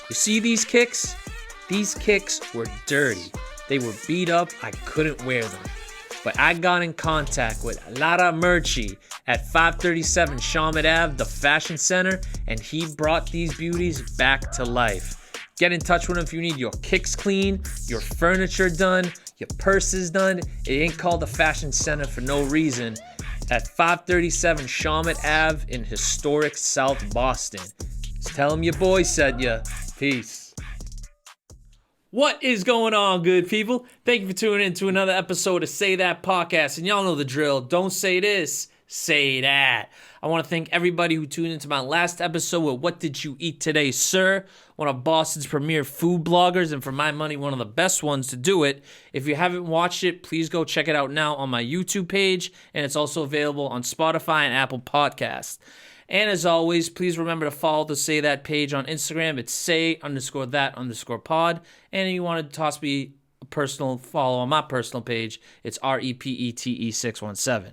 You see these kicks? These kicks were dirty. They were beat up. I couldn't wear them. But I got in contact with Lara Murchi at 537 Shawmut Ave, the fashion center, and he brought these beauties back to life. Get in touch with him if you need your kicks clean, your furniture done, your purses done. It ain't called the fashion center for no reason. At 537 Shawmut Ave in historic South Boston. Just tell him your boy said ya. Peace. What is going on, good people? Thank you for tuning in to another episode of Say That Podcast. And y'all know the drill. Don't say this, say that. I want to thank everybody who tuned into my last episode with What Did You Eat Today, Sir? One of Boston's premier food bloggers, and for my money, one of the best ones to do it. If you haven't watched it, please go check it out now on my YouTube page, and it's also available on Spotify and Apple Podcasts. And as always, please remember to follow the Say That page on Instagram. It's say_that_pod. And if you want to toss me a personal follow on my personal page, it's REPETE617.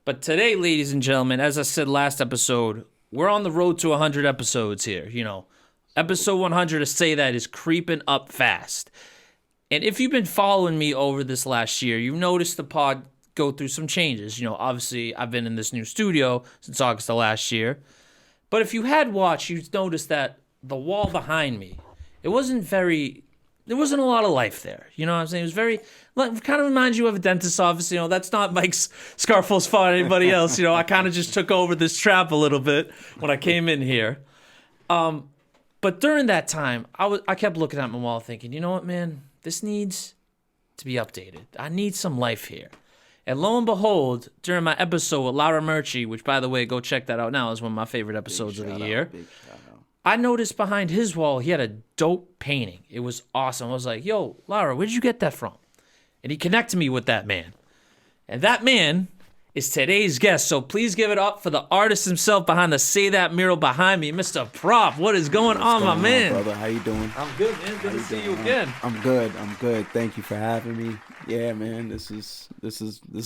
But today, ladies and gentlemen, as I said last episode, we're on the road to 100 episodes here. You know, episode 100 of Say That is creeping up fast. And if you've been following me over this last year, you've noticed the pod go through some changes. You know, obviously, I've been in this new studio since August of last year. But if you had watched, you'd notice that the wall behind me, there wasn't a lot of life there. You know what I'm saying? It was very, kind of reminds you of a dentist's office. You know, that's not Mike's Scarfo's fault or anybody else. You know, I kind of just took over this trap a little bit when I came in here. But during that time, I kept looking at my wall thinking, you know what, man? This needs to be updated. I need some life here. And lo and behold, during my episode with Lara Murchi, which, by the way, go check that out now, is one of my favorite episodes of the year. I noticed behind his wall, he had a dope painting. It was awesome. I was like, yo, Lara, where'd you get that from? And he connected me with that man. And that man is today's guest. So please give it up for the artist himself behind the Say That mural behind me, Mr. Prop. What is going on, my man? Brother, how you doing? I'm good, man. Good to see you again. I'm good. Thank you for having me. Yeah, man. This is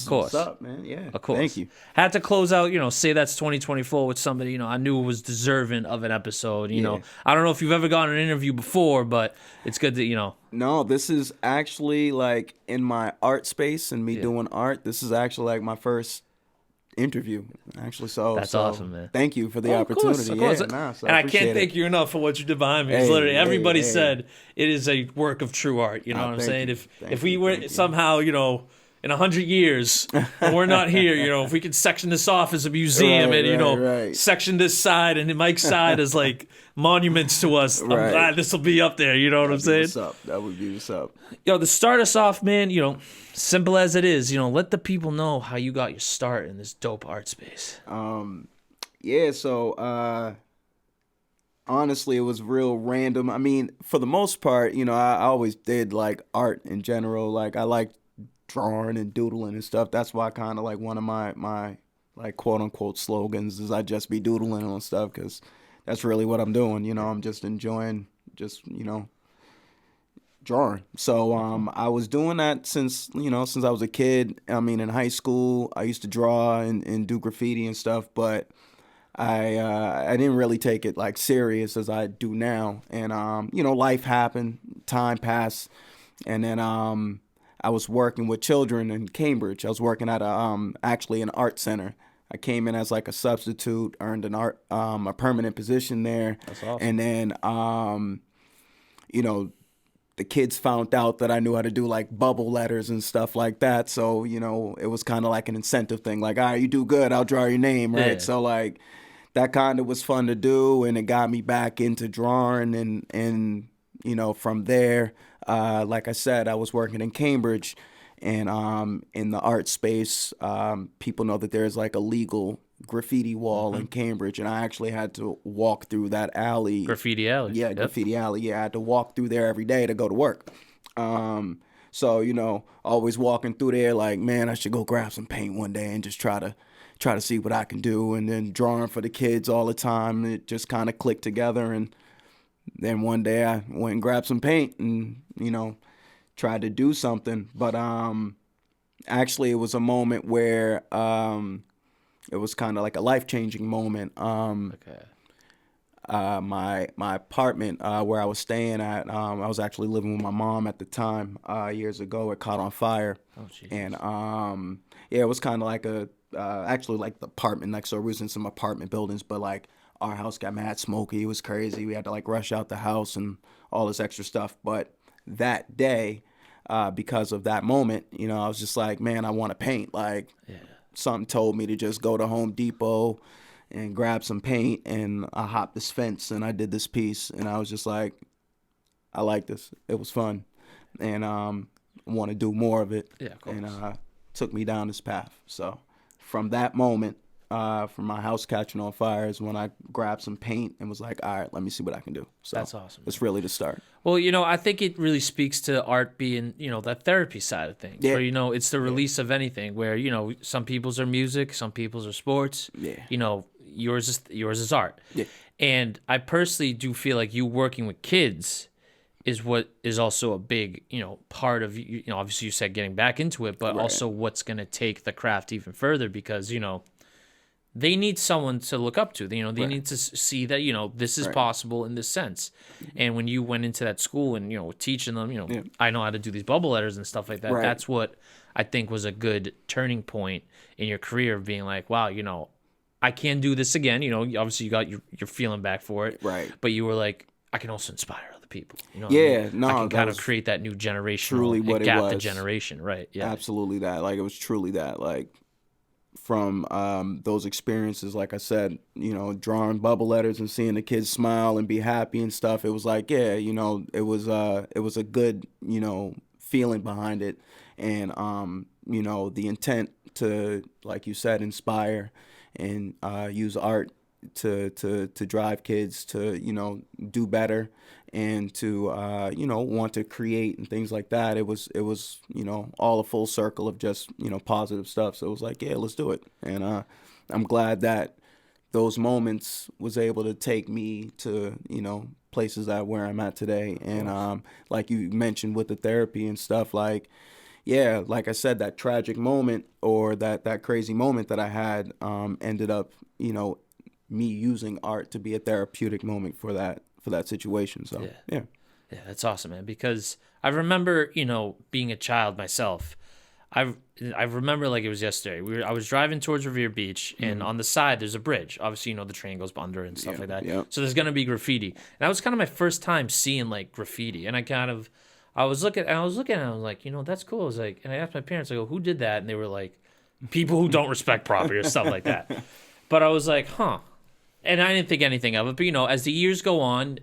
what's up, man. Yeah. Of course. Thank you. Had to close out, Say That's 2024 with somebody, I knew was deserving of an episode. You know, I don't know if you've ever gotten an interview before, but it's good that, No, this is actually like in my art space and me doing art. This is actually like my first interview, actually. That's awesome, man. Thank you for the opportunity. Of course. So and I can't thank you enough for what you did behind me. It's literally everybody said it is a work of true art. You know what I'm saying? If we were somehow, in 100 years, and we're not here, if we could section this off as a museum section this side and Mike's side as like monuments to us, I'm glad this will be up there. You know what I'm saying? What's up? That would be what's up. To start us off, man, simple as it is, let the people know how you got your start in this dope art space. So honestly, it was real random. I mean, for the most part, I always did like art in general. Like I like drawing and doodling and stuff. That's why kind of like one of my like quote unquote slogans is I just be doodling on stuff, because that's really what I'm doing. I'm just enjoying drawing. So I was doing that since I was a kid. I mean, in high school, I used to draw and do graffiti and stuff, but I didn't really take it like serious as I do now. And life happened, time passed, and then I was working with children in Cambridge. I was working at actually an art center. I came in as like a substitute, earned a permanent position there. That's awesome. And then the kids found out that I knew how to do like bubble letters and stuff like that. So, it was kind of like an incentive thing. Like, all right, you do good, I'll draw your name, right? Yeah. So like that kind of was fun to do, and it got me back into drawing. And from there, like I said, I was working in Cambridge, and in the art space, people know that there's like a legal graffiti wall in Cambridge, and I actually had to walk through that alley. Graffiti alley. Yeah, graffiti alley. Yeah, I had to walk through there every day to go to work. So, always walking through there like, man, I should go grab some paint one day and just try to see what I can do. And then drawing for the kids all the time, it just kind of clicked together. And then one day I went and grabbed some paint and, tried to do something. But actually, it was a moment where it was kind of like a life-changing moment. my apartment where I was staying at. I was actually living with my mom at the time. Years ago, it caught on fire. Oh, Jesus. And yeah, it was kind of like a actually like the apartment next door. We was in some apartment buildings, but like our house got mad smoky. It was crazy. We had to like rush out the house and all this extra stuff. But that day, because of that moment, you know, I was just like, man, I want to paint. Like, Yeah. something told me to just go to Home Depot and grab some paint, and I hopped this fence and I did this piece, and I was just like, I like this. It was fun, and want to do more of it. Yeah, of course. And took me down this path. So from that moment, from my house catching on fire is when I grabbed some paint and was like, all right, let me see what I can do. So That's awesome. It's really the start. Well, you know, I think it really speaks to art being, you know, that therapy side of things. Yeah. Where, you know, it's the release of anything where, you know, some people's are music, some people's are sports. Yeah. You know, yours is art. Yeah. And I personally do feel like you working with kids is what is also a big, you know, part of, you know, obviously you said getting back into it, but Right. also what's going to take the craft even further because, you know, they need someone to look up to. You know, they Right. need to see that, you know, this is Right. possible in this sense. And when you went into that school and, you know, teaching them, you know, Yeah. I know how to do these bubble letters and stuff like that. Right. That's what I think was a good turning point in your career of being like, wow, you know, I can do this again. You know, obviously you got your feeling back for it. Right. But you were like, I can also inspire other people. You know what I Yeah, mean? no, I can that kind of was create that new generation. truly what it gap the was. generation. Right. Yeah. Absolutely that. Like, it was truly that. Like, from those experiences, like I said, you know, drawing bubble letters and seeing the kids smile and be happy and stuff, it was like, yeah, you know, it was a good, you know, feeling behind it. And you know, the intent to, like you said, inspire and use art to drive kids to, you know, do better and to you know, want to create and things like that. It was you know, all a full circle of just, you know, positive stuff. So it was like, yeah, let's do it. And I'm glad that those moments was able to take me to, you know, places that where I'm at today. And like you mentioned with the therapy and stuff, like, yeah, like I said, that tragic moment or that crazy moment that I had ended up, you know, me using art to be a therapeutic moment for that situation. So yeah. Yeah, that's awesome, man. Because I remember, you know, being a child myself. I remember like it was yesterday. I was driving towards Revere Beach, and on the side there's a bridge. Obviously, you know, the train goes under and stuff like that. Yeah. So there's gonna be graffiti, and that was kind of my first time seeing like graffiti. And I was looking, and I was like, you know, that's cool. I was like, and I asked my parents, I go, who did that? And they were like, people who don't respect property or stuff like that. But I was like, huh. And I didn't think anything of it. But, you know, as the years go on,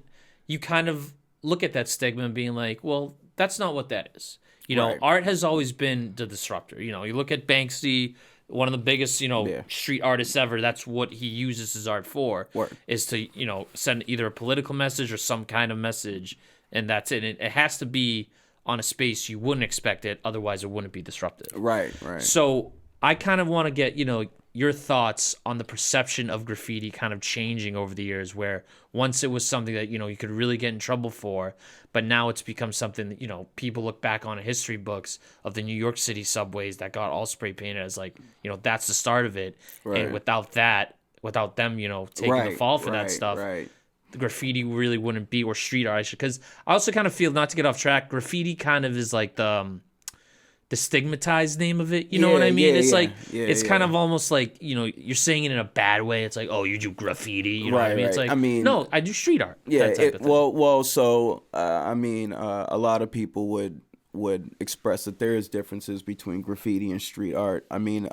you kind of look at that stigma and being like, well, that's not what that is. You know, Right. art has always been the disruptor. You know, you look at Banksy, one of the biggest, you know, Yeah. street artists ever. That's what he uses his art for, Word. is to, you know, send either a political message or some kind of message. And that's it. It has to be on a space you wouldn't expect it. Otherwise, it wouldn't be disruptive. Right. So I kind of want to get, you know, your thoughts on the perception of graffiti kind of changing over the years, where once it was something that, you know, you could really get in trouble for, but now it's become something that, you know, people look back on in history books of the New York City subways that got all spray painted as like, you know, that's the start of it. Right. And without them, you know, taking the fall for that stuff, Right. the graffiti really wouldn't be, or street art, because I also kind of feel, not to get off track, graffiti kind of is like the stigmatized name of it. You know what I mean? It's like, it's kind of almost like, you know, you're saying it in a bad way. It's like, oh, you do graffiti. You know what I mean? It's like, I mean, no, I do street art. Yeah. that type of thing. Well. So I mean, a lot of people would express that there is differences between graffiti and street art. I mean,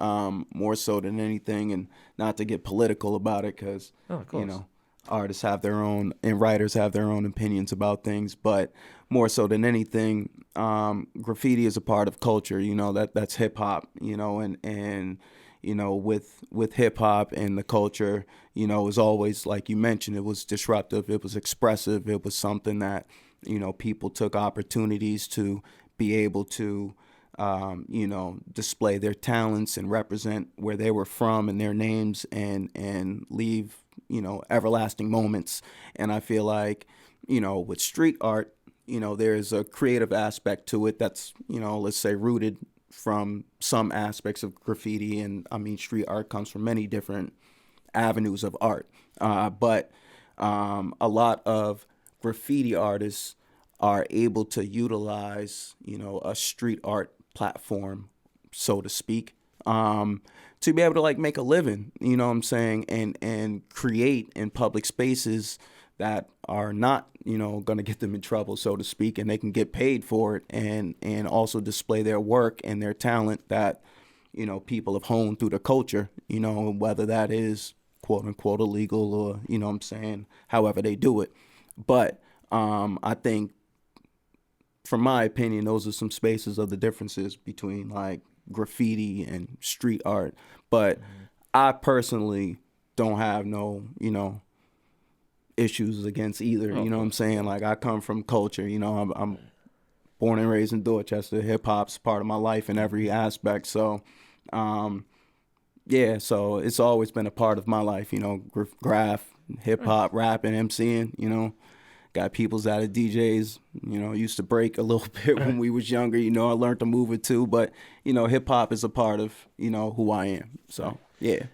more so than anything, and not to get political about it, because you know, artists have their own and writers have their own opinions about things, but more so than anything, graffiti is a part of culture. You know, that's hip hop. You know, and you know, with hip hop and the culture, you know, is always, like you mentioned, it was disruptive, it was expressive, it was something that, you know, people took opportunities to be able to you know, display their talents and represent where they were from and their names, and leave, you know, everlasting moments. And I feel like, you know, with street art, you know, there's a creative aspect to it that's, you know, let's say rooted from some aspects of graffiti. And I mean, street art comes from many different avenues of art. But a lot of graffiti artists are able to utilize, a street art platform, so to speak, to be able to like make a living, you know what I'm saying, and create in public spaces that are not, going to get them in trouble, so to speak, and they can get paid for it, and also display their work and their talent that, people have honed through the culture, whether that is quote unquote illegal or, what I'm saying, however they do it. But I think, from my opinion, those are some spaces of the differences between like graffiti and street art. But I personally don't have no, issues against either. You know what I'm saying? Like, I come from culture. I'm born and raised in Dorchester. Hip hop's part of my life in every aspect. So, yeah. So it's always been a part of my life. Graph, hip hop, rapping, MCing. Got peoples out of DJs, used to break a little bit when we was younger, I learned to move it too, but, hip hop is a part of, who I am. So, yeah.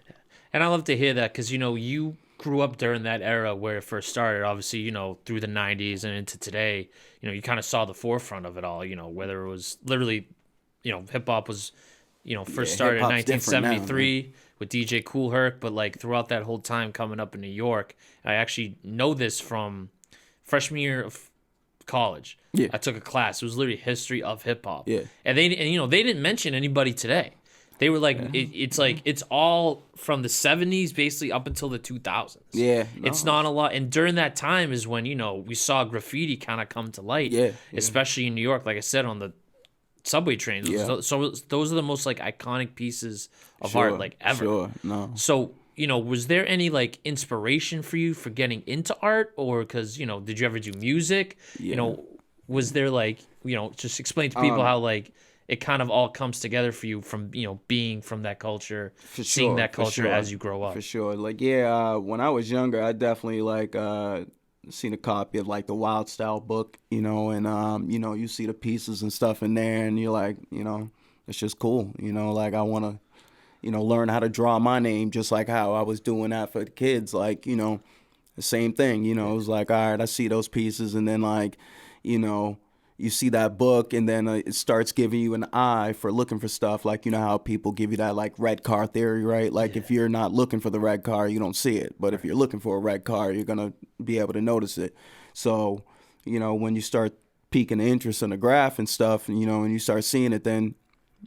And I love to hear that because, you grew up during that era where it first started, obviously, through the 90s and into today, you kind of saw the forefront of it all, whether it was literally, hip hop was, first started in 1973 now, with DJ Kool Herc, but like throughout that whole time coming up in New York, I actually know this from freshman year of college. Yeah. I took a class. It was literally history of hip hop. Yeah. And they didn't mention anybody today. They were like, it's like, it's all from the 70s basically up until the 2000s. Yeah. No. It's not a lot. And during that time is when, we saw graffiti kind of come to light. Yeah. Especially in New York, like I said, on the subway trains. Yeah. So those are the most like iconic pieces of art like ever. Sure. No. So, was there any like inspiration for you for getting into art, or because, did you ever do music? Yeah. Was there like, just explain to people how like it kind of all comes together for you from, being from that culture, seeing that culture as you grow up. For sure. Like, yeah, when I was younger, I definitely like seen a copy of like the Wild Style book, and you see the pieces and stuff in there, and you're like, it's just cool, like I want to, learn how to draw my name, just like how I was doing that for the kids. Like, the same thing, it was like, all right, I see those pieces, and then like, you see that book, and then it starts giving you an eye for looking for stuff. Like, how people give you that like red car theory, right? Like, if you're not looking for the red car, you don't see it. But if you're looking for a red car, you're going to be able to notice it. So, when you start piquing the interest in the graph and stuff, and you start seeing it, then,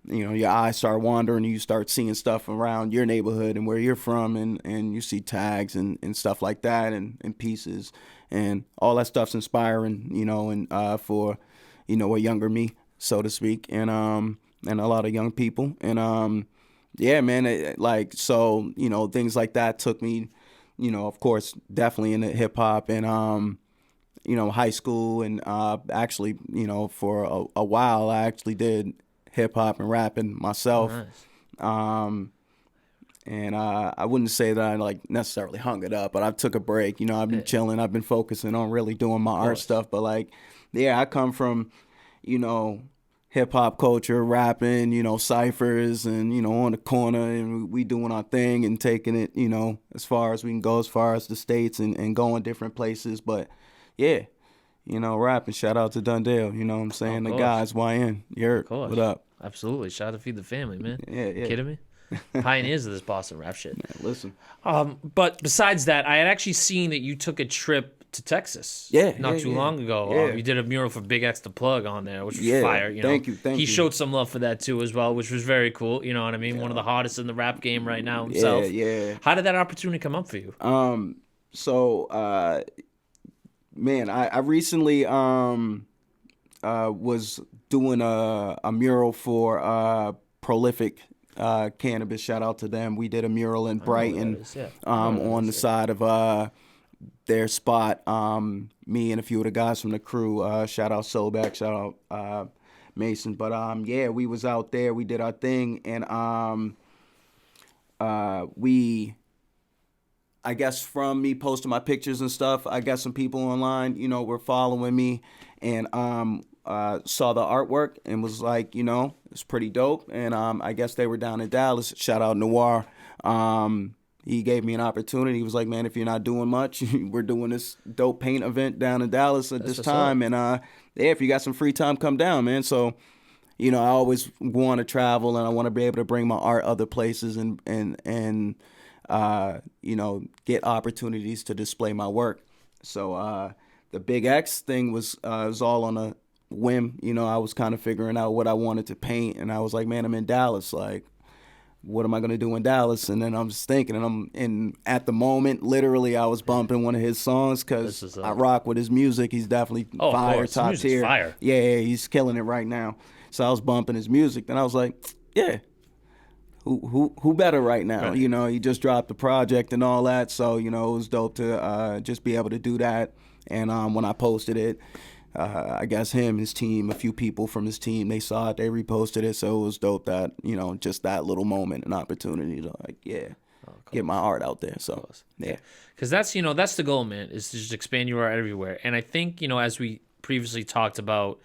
your eyes start wandering, and you start seeing stuff around your neighborhood and where you're from, and you see tags and stuff like that, and pieces, and all that stuff's inspiring, and for, a younger me, so to speak, and a lot of young people, and yeah, man, so things like that took me, of course, definitely into hip hop, and high school, and actually, for a while, I actually did hip hop and rapping myself. Nice. And I wouldn't say that I like necessarily hung it up, but I took a break. I've been chilling. I've been focusing on really doing my art stuff. But like, yeah, I come from, hip hop culture, rapping, ciphers, and on the corner, and we doing our thing and taking it, as far as we can go, as far as the states, and going different places. But yeah. Rapping. Shout out to Dundale. You know what I'm saying? The guys, YN. You heard? What up? Absolutely. Shout out to Feed the Family, man. Yeah. Kidding me? Pioneers of this Boston rap shit. Yeah, listen. But besides that, I had actually seen that you took a trip to Texas. Not too long ago. Yeah. You did a mural for Big X the Plug on there, which was fire. Thank you. He showed some love for that too as well, which was very cool. You know what I mean? One of the hottest in the rap game right now himself. Yeah. How did that opportunity come up for you? So, man, I recently was doing a mural for Prolific Cannabis. Shout out to them. We did a mural in Brighton on the side of their spot. Me and a few of the guys from the crew. Shout out Sobek. Shout out Mason. But yeah, we was out there. We did our thing, and I guess from me posting my pictures and stuff, I got some people online, were following me, and saw the artwork and was like, it's pretty dope. And I guess they were down in Dallas. Shout out Noir. he gave me an opportunity. He was like, man, if you're not doing much, we're doing this dope paint event down in Dallas at this time. And yeah, if you got some free time, come down, man. So, you know, I always want to travel and I want to be able to bring my art other places and you know, get opportunities to display my work. So the Big X thing was all on a whim. You know, I was kind of figuring out what I wanted to paint, and I was like, man, I'm in Dallas. Like, what am I gonna do in Dallas? And then I'm just thinking, and at the moment, literally, I was bumping one of his songs because I rock with his music. He's definitely fire, top tier. Fire. Yeah, he's killing it right now. So I was bumping his music. Then I was like, yeah, who better right now? Right. You know, he just dropped the project and all that. So, you know, it was dope to just be able to do that. And when I posted it, I guess his team, a few people from his team, they saw it, they reposted it. So it was dope that, you know, just that little moment, an opportunity to like, get my art out there. So, yeah. Because that's, you know, that's the goal, man, is to just expand your art everywhere. And I think, you know, as we previously talked about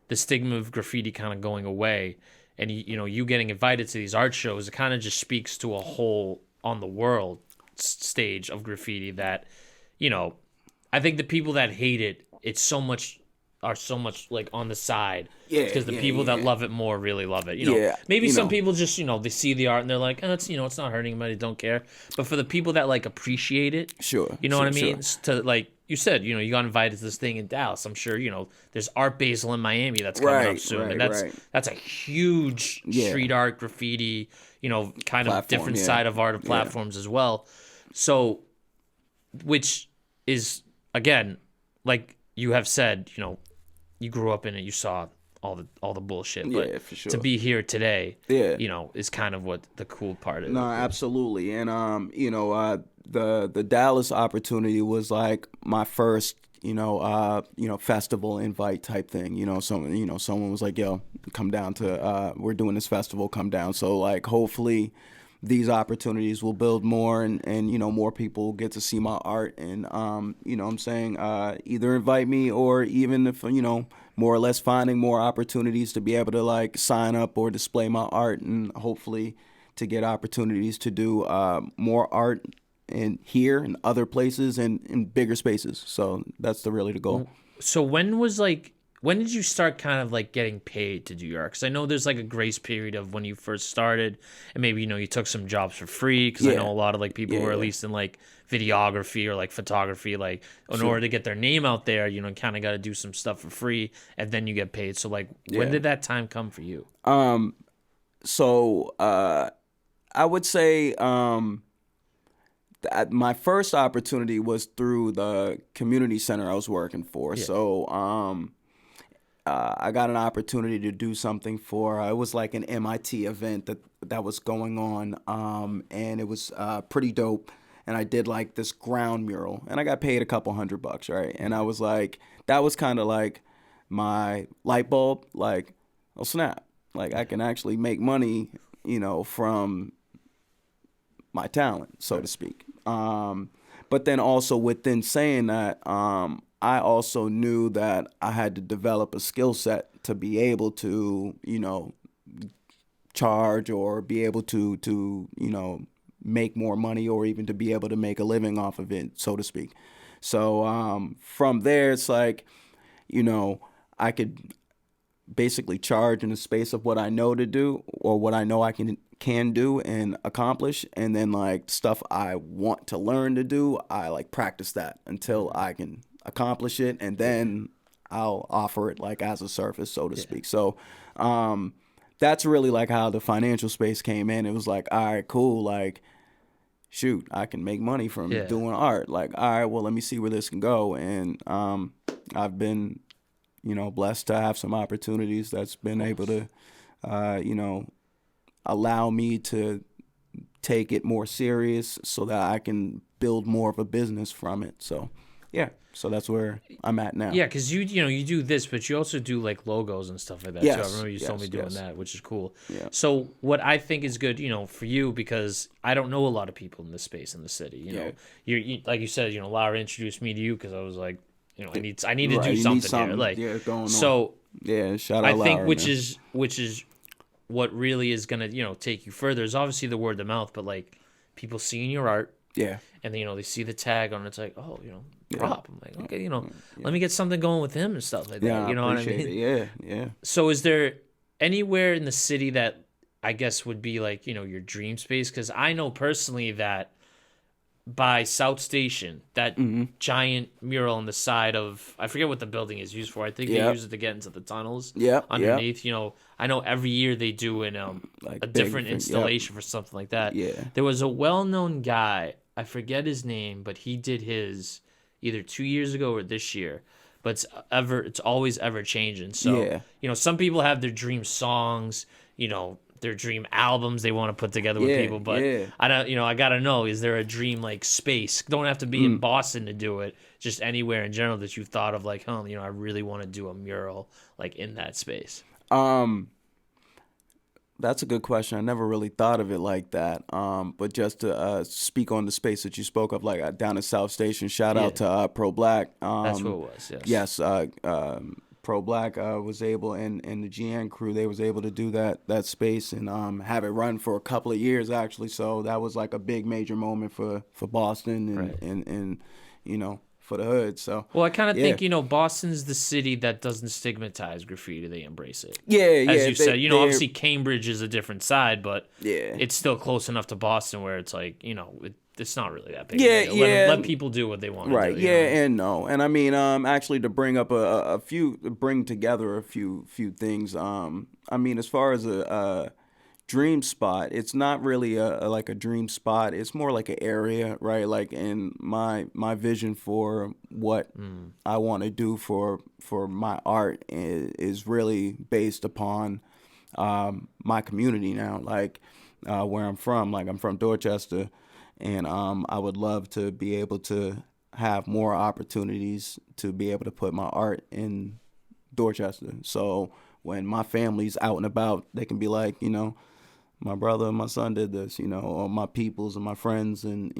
the stigma of graffiti kind of going away, and you know, you getting invited to these art shows, it kind of just speaks to a whole on the world stage of graffiti that, you know, I think the people that hate it, are so much like on the side. Yeah. Because the people that love it more really love it. You know, maybe some people just, you know, they see the art and they're like, oh, it's, you know, it's not hurting anybody, don't care. But for the people that like appreciate it, you know what I mean? To like you said, you know, you got invited to this thing in Dallas. I'm sure, you know, there's Art Basel in Miami that's coming up soon. And that's a huge street art, graffiti, you know, kind of different side of art of platforms as well. So, which is, again, like you have said, you know, you grew up in it, you saw all the bullshit. But for sure. To be here today, you know, is kind of what the cool part is. No, absolutely. And you know, the Dallas opportunity was like my first, you know, festival invite type thing. You know, someone was like, yo, come down to we're doing this festival, come down. So like hopefully these opportunities will build more and you know, more people get to see my art and you know what I'm saying, either invite me or even if, you know, more or less finding more opportunities to be able to like sign up or display my art and hopefully to get opportunities to do more art in here and other places and in bigger spaces. So that's really the goal. So when did you start kind of like getting paid to do your art? Because I know there's like a grace period of when you first started, and maybe, you know, you took some jobs for free. Because I know a lot of like people who are at least in like videography or like photography, like in order to get their name out there, you know, kind of got to do some stuff for free, and then you get paid. So like, when did that time come for you? So I would say my first opportunity was through the community center I was working for. So I got an opportunity to do something for, it was like an MIT event that was going on, and it was pretty dope. And I did like this ground mural, and I got paid a couple $100, right? And I was like, that was kind of like my light bulb, like, oh snap, like I can actually make money, you know, from my talent, so to speak. But then also within saying that, I also knew that I had to develop a skill set to be able to, you know, charge or be able to, you know, make more money or even to be able to make a living off of it, so to speak. So from there, it's like, you know, I could basically charge in the space of what I know to do or what I know I can do and accomplish, and then like stuff I want to learn to do, I like practice that until I can accomplish it, and then I'll offer it like as a service, so to speak. So that's really like how the financial space came in. It was like, all right, cool, like shoot, I can make money from doing art. Like, all right, well, let me see where this can go. And I've been, you know, blessed to have some opportunities that's been able to, you know, allow me to take it more serious so that I can build more of a business from it. So, yeah. So that's where I'm at now. Yeah, because you know, you do this, but you also do like logos and stuff like that. Yes, too. I remember you told me doing that, which is cool. Yeah. So what I think is good, you know, for you, because I don't know a lot of people in this space in the city. You know, you like you said, you know, Lara introduced me to you because I was like, you know, I need to do something here. Like, going on. So shout out I think Lara, which man. is what really is gonna, you know, take you further is obviously the word of mouth, but like people seeing your art. Yeah. And then, they see the tag on it. It's like, oh, Yeah. Rob. I'm like, okay, let me get something going with him and stuff like that. Yeah, You know what I appreciate mean? it. Yeah. So is there anywhere in the city that I guess would be like, your dream space? Because I know personally that by South Station, that giant mural on the side of, I forget what the building is used for. I think they use it to get into the tunnels underneath. I know every year they do Like a different installation for something like that. Yeah. There was a well-known guy, I forget his name, but he did his either 2 years ago or this year. But it's always ever changing. So, some people have their dream songs, their dream albums they want to put together with people, but I don't, I gotta know, is there a dream like space? Don't have to be in Boston to do it, just anywhere in general that you've thought of, like, I really want to do a mural like in that space. That's a good question. I never really thought of it like that. But just to speak on the space that you spoke of, like down at South Station, shout out to Pro Black. That's what it was. Yes. Pro Black was able, and the GN crew, they was able to do that space and have it run for a couple of years actually. So that was like a big major moment for Boston and for the hood. So well, I kind of think Boston's the city that doesn't stigmatize graffiti; they embrace it. As you said, obviously Cambridge is a different side, but it's still close enough to Boston where it's like it's not really that big. Let people do what they want to do. And no, and I mean, actually, to bring up bring together a few things. I mean, as far as a dream spot, it's not really like a dream spot. It's more like an area, right? Like, in my vision for what I want to do for my art is really based upon my community now, like where I'm from. Like, I'm from Dorchester. And I would love to be able to have more opportunities to be able to put my art in Dorchester. So when my family's out and about, they can be like, my brother and my son did this, or my peoples and my friends, and,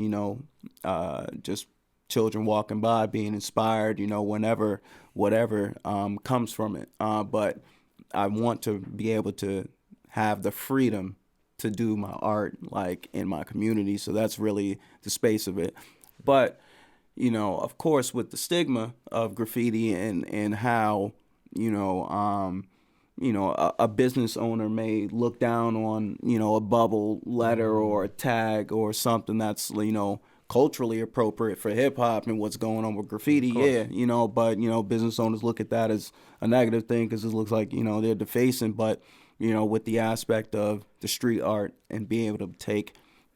just children walking by being inspired, whenever, whatever comes from it. But I want to be able to have the freedom to do my art like in my community. So that's really the space of it. But, of course, with the stigma of graffiti and how, a business owner may look down on, a bubble letter or a tag or something that's, culturally appropriate for hip hop and what's going on with graffiti. But, business owners look at that as a negative thing because it looks like, they're defacing. But, with the aspect of the street art and being able to take,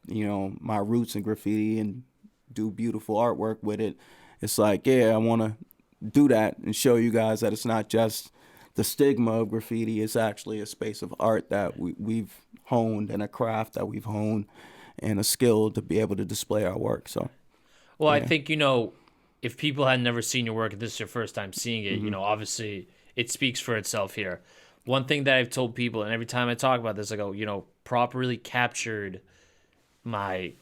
my roots in graffiti and do beautiful artwork with it, it's like, I want to do that and show you guys that it's not just the stigma of graffiti. It's actually a space of art that we've honed, and a craft that we've honed, and a skill to be able to display our work. So, well, I think, if people had never seen your work and this is your first time seeing it, obviously it speaks for itself here. One thing that I've told people, and every time I talk about this, I go, properly captured my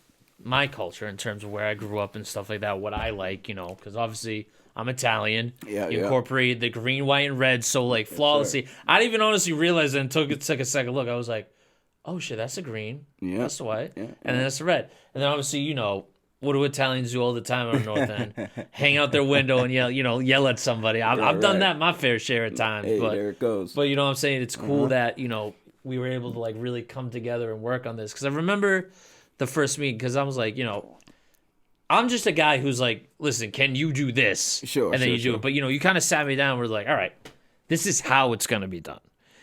culture in terms of where I grew up and stuff like that, what I like, because obviously I'm Italian. Incorporated the green, white, and red so like flawlessly. I didn't even honestly realize it until it took a second look. I was like, oh shit, that's the green. Yeah. That's the white. Yeah. And then that's the red. And then obviously, what do Italians do all the time on the North End? Hang out their window and yell at somebody. I've done that my fair share of times. Hey, but there it goes. But you know what I'm saying? It's cool that, we were able to like really come together and work on this. Because I remember the first meeting, because I was like, I'm just a guy who's like, listen, can you do this? Sure. And then you do it. But, you kind of sat me down and we're like, all right, this is how it's going to be done.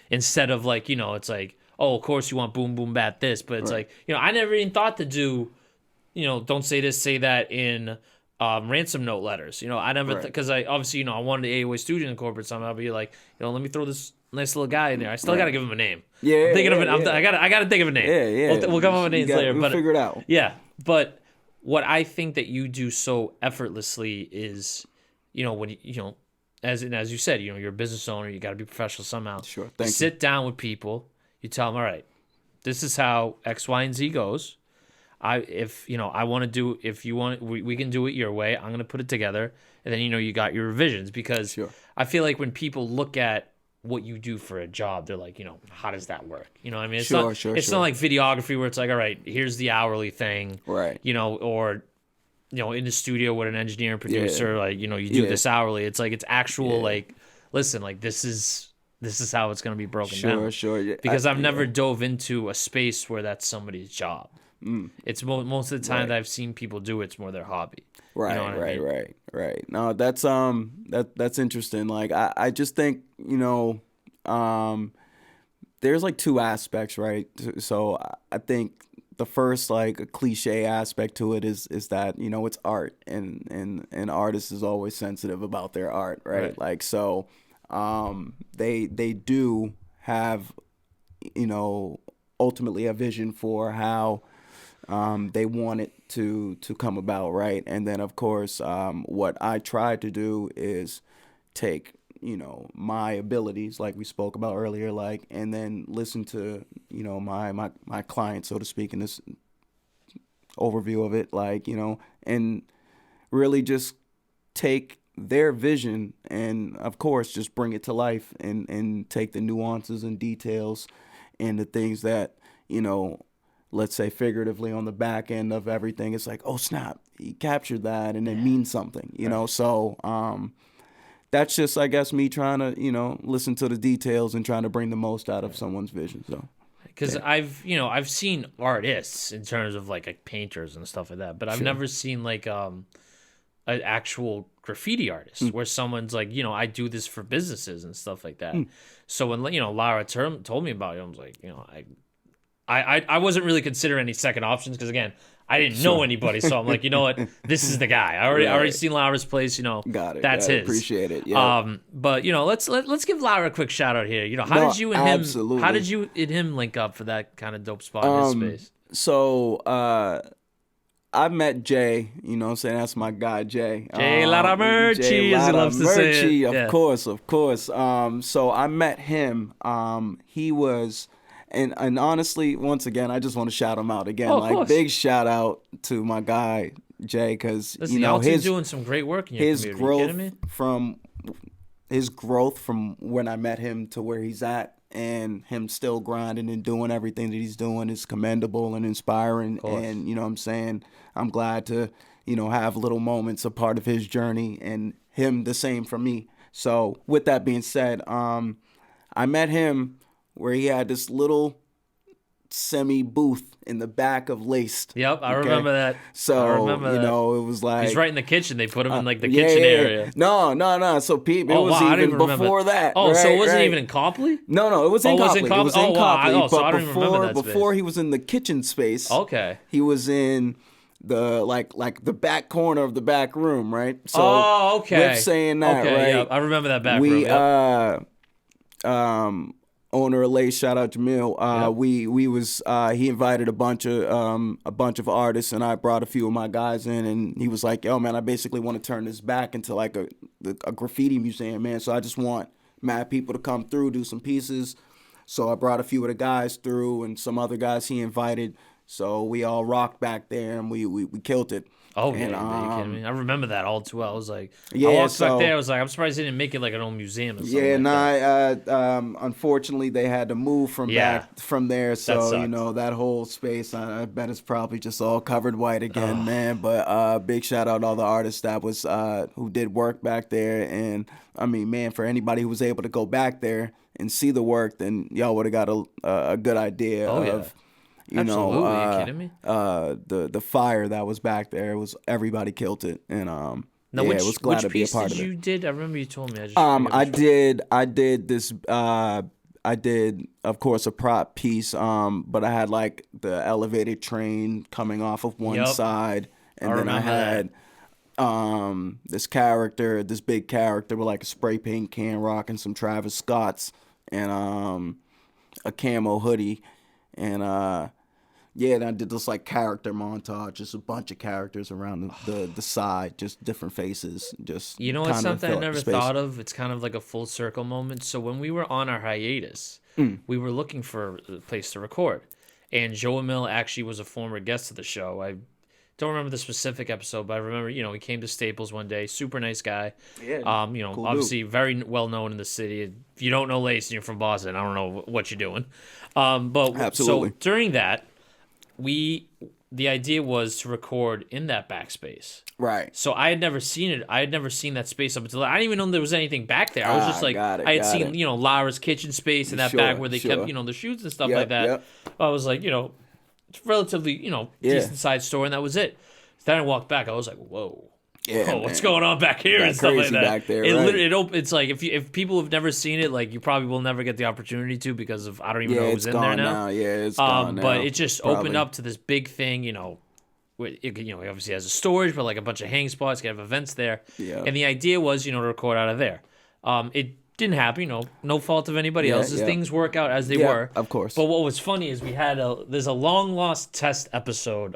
Instead of like, it's like, oh, of course you want boom, boom, bat this. But it's like, I never even thought to do, don't say this, say that in ransom note letters. I never, because I obviously, I wanted the AOA studio in corporate somehow, but you're like, let me throw this nice little guy in there. I still got to give him a name. Yeah. I'm thinking of it. I got to think of a name. Yeah. We'll come up with names later. We'll figure it out. Yeah. But what I think that you do so effortlessly is, when as you said, you're a business owner, you got to be professional somehow. Sure. You sit down with people, you tell them, all right, this is how X, Y, and Z goes. I want to do, if you want, we can do it your way. I'm going to put it together. And then, you got your revisions, because I feel like when people look at what you do for a job, they're like, how does that work? You know what I mean? It's Sure, not, sure, it's sure. not like videography where it's like, all right, here's the hourly thing, Right. or in the studio with an engineer and producer, like, you do Yeah. this hourly. It's like, it's actual, Yeah. like, listen, like, this is how it's going to be broken down. Sure. Yeah. Because I've never dove into a space where that's somebody's job. It's most of the time that I've seen people do it's more their hobby. Right, You know what I mean? right. No, that's interesting. Like I just think, there's like two aspects, right? So I think the first, like, a cliche aspect to it is that, it's art, and artists is always sensitive about their art, right? Like, so they do have, ultimately a vision for how they want it to come about, right? And then, of course, what I try to do is take, my abilities, like we spoke about earlier, like, and then listen to, my client, so to speak, in this overview of it, like, and really just take their vision and, of course, just bring it to life, and take the nuances and details and the things that, let's say figuratively on the back end of everything, it's like, oh snap, he captured that and it means something, so that's just, I guess, me trying to, listen to the details and trying to bring the most out of someone's vision. So, because I've seen artists in terms of like painters and stuff like that, but I've never seen like an actual graffiti artist where someone's like, I do this for businesses and stuff like that. So when Lara told me about it, I was like, I wasn't really considering any second options because, again, I didn't know anybody, so I'm like, you know what, this is the guy. I already seen Laura's place, got it. That's his. Appreciate it. Yeah. But let's give Laura a quick shout out here. How did you and him link up for that kind of dope spot in his space? So I met Jay, what I'm saying? That's my guy, Jay. Jay Lara Murchie, as he loves to say it. Of course. So I met him. He was, and honestly, once again, I just want to shout him out again. Big shout out to my guy, Jay, because, he's doing some great work in your community. His growth from when I met him to where he's at, and him still grinding and doing everything that he's doing is commendable and inspiring. And, what I'm saying, I'm glad to, have little moments a part of his journey, and him the same for me. So with that being said, I met him where he had this little semi booth in the back of Laced. Yep, I remember that. So, it was like, he's right in the kitchen. They put him in like the kitchen area. No. So Pete, it was even before that. Oh, right, so it wasn't even in Copley? No, it was in Copley. It was in Copley. Wow. So I don't even remember that space. Before he was in the kitchen space. Okay. He was in the like the back corner of the back room, right? So okay. With saying that, okay, right? Yeah, I remember that back room. Owner of Lace, shout out Jamil. We was he invited a bunch of artists, and I brought a few of my guys in, and he was like, "Yo, man, I basically want to turn this back into like a graffiti museum, man. So I just want mad people to come through, do some pieces." So I brought a few of the guys through, and some other guys he invited. So we all rocked back there, and we killed it. Oh, and, yeah, are you kidding me? I remember that all too well. I was like, yeah, I walked back there. I was like, I'm surprised they didn't make it like an old museum or something. Yeah, unfortunately, they had to move from back from there. So, that whole space, I bet it's probably just all covered white again, man. But big shout out to all the artists that was who did work back there. And, I mean, man, for anybody who was able to go back there and see the work, then y'all would have got a good idea of... Absolutely. Are you kidding me? The fire that was back there, it was, everybody killed it, and which, was glad to be a part of it. Which piece did you did? I remember you told me. I did this. I did, of course, a prop piece. But I had like the elevated train coming off of one side, and then I had this big character with like a spray paint can rocking some Travis Scotts and a camo hoodie. And and I did this like character montage, just a bunch of characters around the side, just different faces, just it's something I never thought of. It's kind of like a full circle moment. So when we were on our hiatus, we were looking for a place to record, and Joe Emil actually was a former guest of the show. I don't remember the specific episode, but I remember, he came to Staples one day. Super nice guy. Yeah. Cool Obviously very well known in the city. If you don't know Lace and you're from Boston, I don't know what you're doing. But Absolutely. So during that, the idea was to record in that backspace. Right. So I had never seen it. I had never seen that space up until I didn't even know there was anything back there. I was just like, I had seen, Lara's kitchen space and that back where they kept, the shoots and stuff like that. Yep. I was like, it's relatively, decent sized store, and that was it. Then I walked back. I was like, whoa. Yeah, what's going on back here and stuff like that. Back there, it's like if people have never seen it, like you probably will never get the opportunity to because of I don't even know who's in there now. Yeah, it's gone now. But it just opened up to this big thing, it obviously has a storage, but like a bunch of hang spots, you have events there. Yeah. And the idea was, to record out of there. It didn't happen, no fault of anybody else's. Things work out as they were. Of course. But what was funny is there's a long lost test episode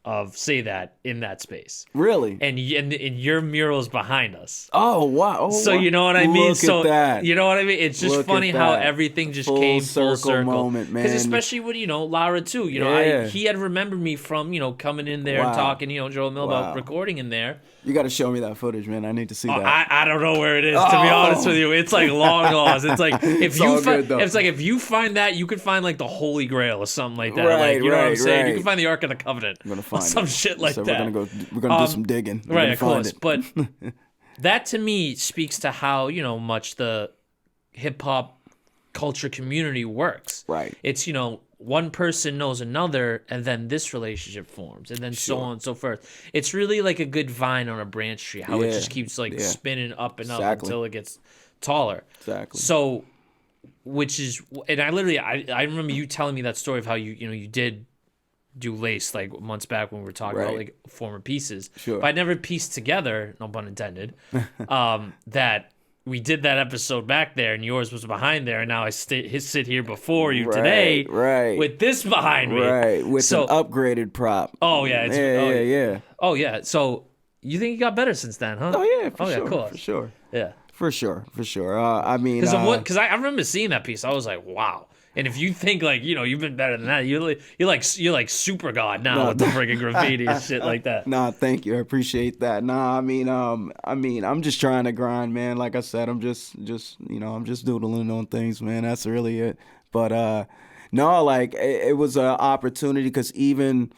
of Say That in that space. Really? And your mural's behind us. Oh, wow. Oh, so you know what I mean? Look at that. You know what I mean? It's just funny how everything just came full circle. Moment, man. Because especially with, Lara too. He had remembered me from, coming in there and talking, Joel Mill about recording in there. You got to show me that footage, man. I need to see that. I don't know where it is, to be honest with you. It's like long lost. It's like if you find that, you could find like the Holy Grail or something like that. Right, you know what I'm saying? right. You can find the Ark of the Covenant. I'm gonna find some shit like that. We're gonna do some digging. Right, of course. But that to me speaks to how, much the hip hop culture community works. Right. It's, one person knows another, and then this relationship forms, and then so on and so forth. It's really like a good vine on a branch tree, how it just keeps spinning up and up until it gets taller. Exactly. So, and I remember you telling me that story of how you did do Lace like months back when we were talking about like former pieces. Sure. But I never pieced together, no pun intended, that we did that episode back there, and yours was behind there, and now I sit here before you today, with this behind me, with an upgraded prop. Oh yeah, yeah. Oh yeah. So you think you got better since then, huh? Oh yeah, for sure. Cool. For sure. Yeah, for sure. I mean, because I remember seeing that piece, I was like, wow. And if you think like you've been better than that, you're like super god now with the friggin' graffiti and shit like that. Nah, thank you, I appreciate that. Nah, I mean, I'm just trying to grind, man. Like I said, I'm just I'm just doodling on things, man. That's really it. But no, like it was an opportunity because even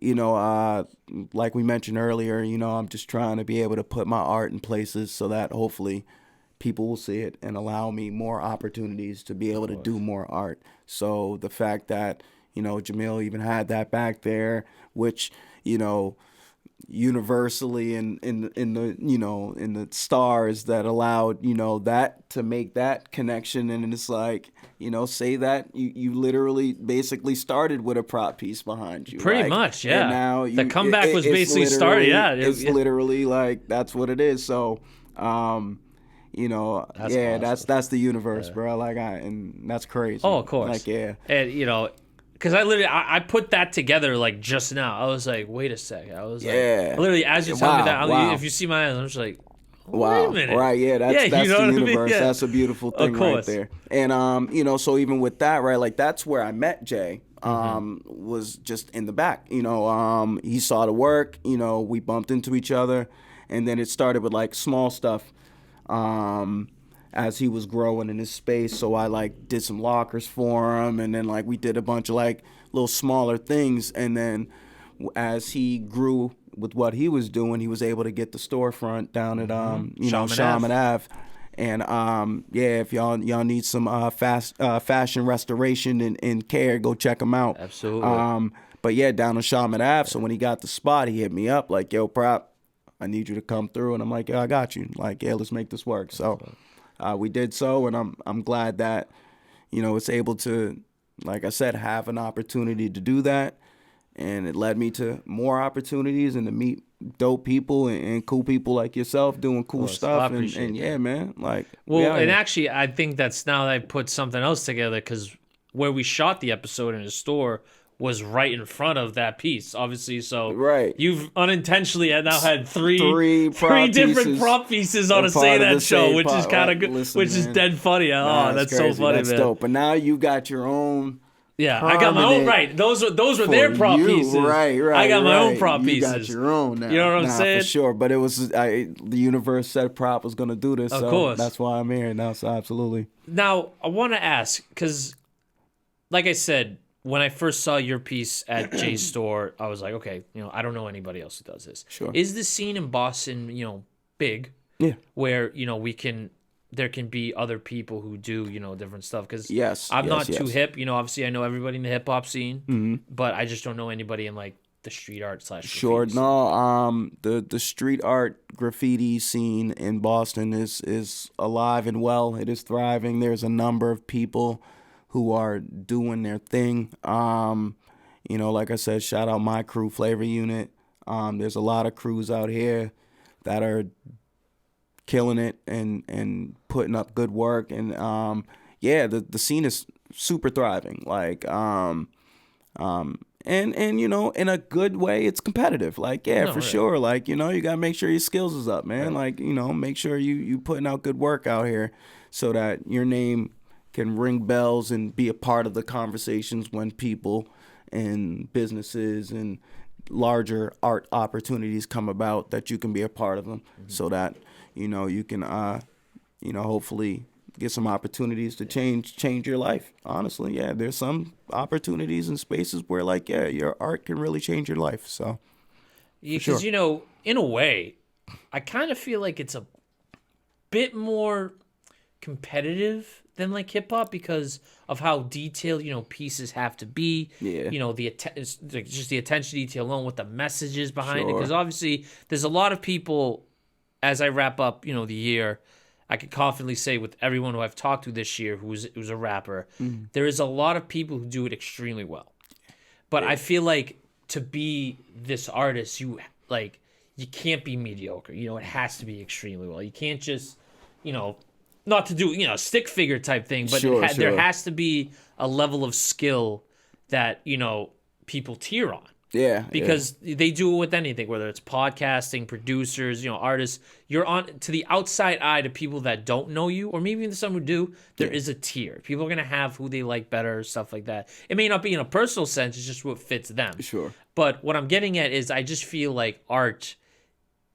like we mentioned earlier, I'm just trying to be able to put my art in places so that hopefully people will see it and allow me more opportunities to be able to do more art. So the fact that, Jamil even had that back there, which, universally in the stars that allowed, that to make that connection. And it's like, say that you literally basically started with a prop piece behind you. Pretty much, yeah. And now the comeback was basically started, yeah. It's literally like, that's what it is. So, that's awesome. that's the universe, bro. Like and that's crazy. Oh, of course. Like yeah. And because I put that together like just now. I was like, wait a second. I was like, literally as you tell me that, if you see my eyes, I'm just like, wait a minute. Right, yeah, that's the universe. Yeah. That's a beautiful thing right there. And so even with that, right, like that's where I met Jay. Was just in the back. He saw the work. We bumped into each other, and then it started with like small stuff. As he was growing in his space, so I like did some lockers for him, and then like we did a bunch of like little smaller things, and then as he grew with what he was doing, he was able to get the storefront down at Shaman Ave. And if y'all need some fashion restoration and care, go check him out. Absolutely. But yeah, down on Shaman Ave. So when he got the spot, he hit me up like, "Yo, prop, I need you to come through," and I'm like, "Yeah, I got you." Like, "Yeah, let's make this work." So we did so, and I'm glad that it's able to, like I said, have an opportunity to do that, and it led me to more opportunities and to meet dope people and cool people like yourself doing cool stuff. And yeah, man, like actually, I think that's now that I put something else together because where we shot the episode in a store was right in front of that piece, obviously. So you've unintentionally now had three different prop pieces on a Say That show, which is kind of good, which is dead funny. That's so funny, crazy. That's dope. But now you got your own Yeah, I got my own. Right, those were their prop pieces. Right. I got my own prop you pieces. You got your own now. You know what I'm saying? For sure. But it was the universe said prop was gonna do this. Of so course. That's why I'm here now. So absolutely. Now I want to ask because, like I said, when I first saw your piece at Jay's store, I was like, okay, I don't know anybody else who does this. Sure. Is the scene in Boston, big? Yeah. Where there can be other people who do different stuff because I'm not too hip. Obviously I know everybody in the hip hop scene, but I just don't know anybody in like the street art / Sure. scene. No. The street art graffiti scene in Boston is alive and well. It is thriving. There's a number of people who are doing their thing. Like I said, shout out my crew, Flavor Unit. There's a lot of crews out here that are killing it and putting up good work. And the scene is super thriving. Like and in a good way, it's competitive. Like sure. Like you gotta make sure your skills is up, man. Right. Like make sure you putting out good work out here so that your name can ring bells and be a part of the conversations when people and businesses and larger art opportunities come about, that you can be a part of them, so that you can hopefully get some opportunities to change your life. Honestly, there's some opportunities and spaces where your art can really change your life. So because in a way I kind of feel like it's a bit more competitive than like hip hop because of how detailed pieces have to be. Yeah. Just the attention to detail alone, what the message is behind it. Because obviously there's a lot of people. As I wrap up the year, I could confidently say with everyone who I've talked to this year who's a rapper, there is a lot of people who do it extremely well. But I feel like to be this artist, you can't be mediocre. It has to be extremely well. You can't just not to do stick figure type thing, but there has to be a level of skill that people tier on. Yeah, because they do it with anything, whether it's podcasting, producers, artists. You're on to the outside eye to people that don't know you, or maybe even some who do. There is a tier. People are gonna have who they like better, stuff like that. It may not be in a personal sense; it's just what fits them. Sure. But what I'm getting at is, I just feel like art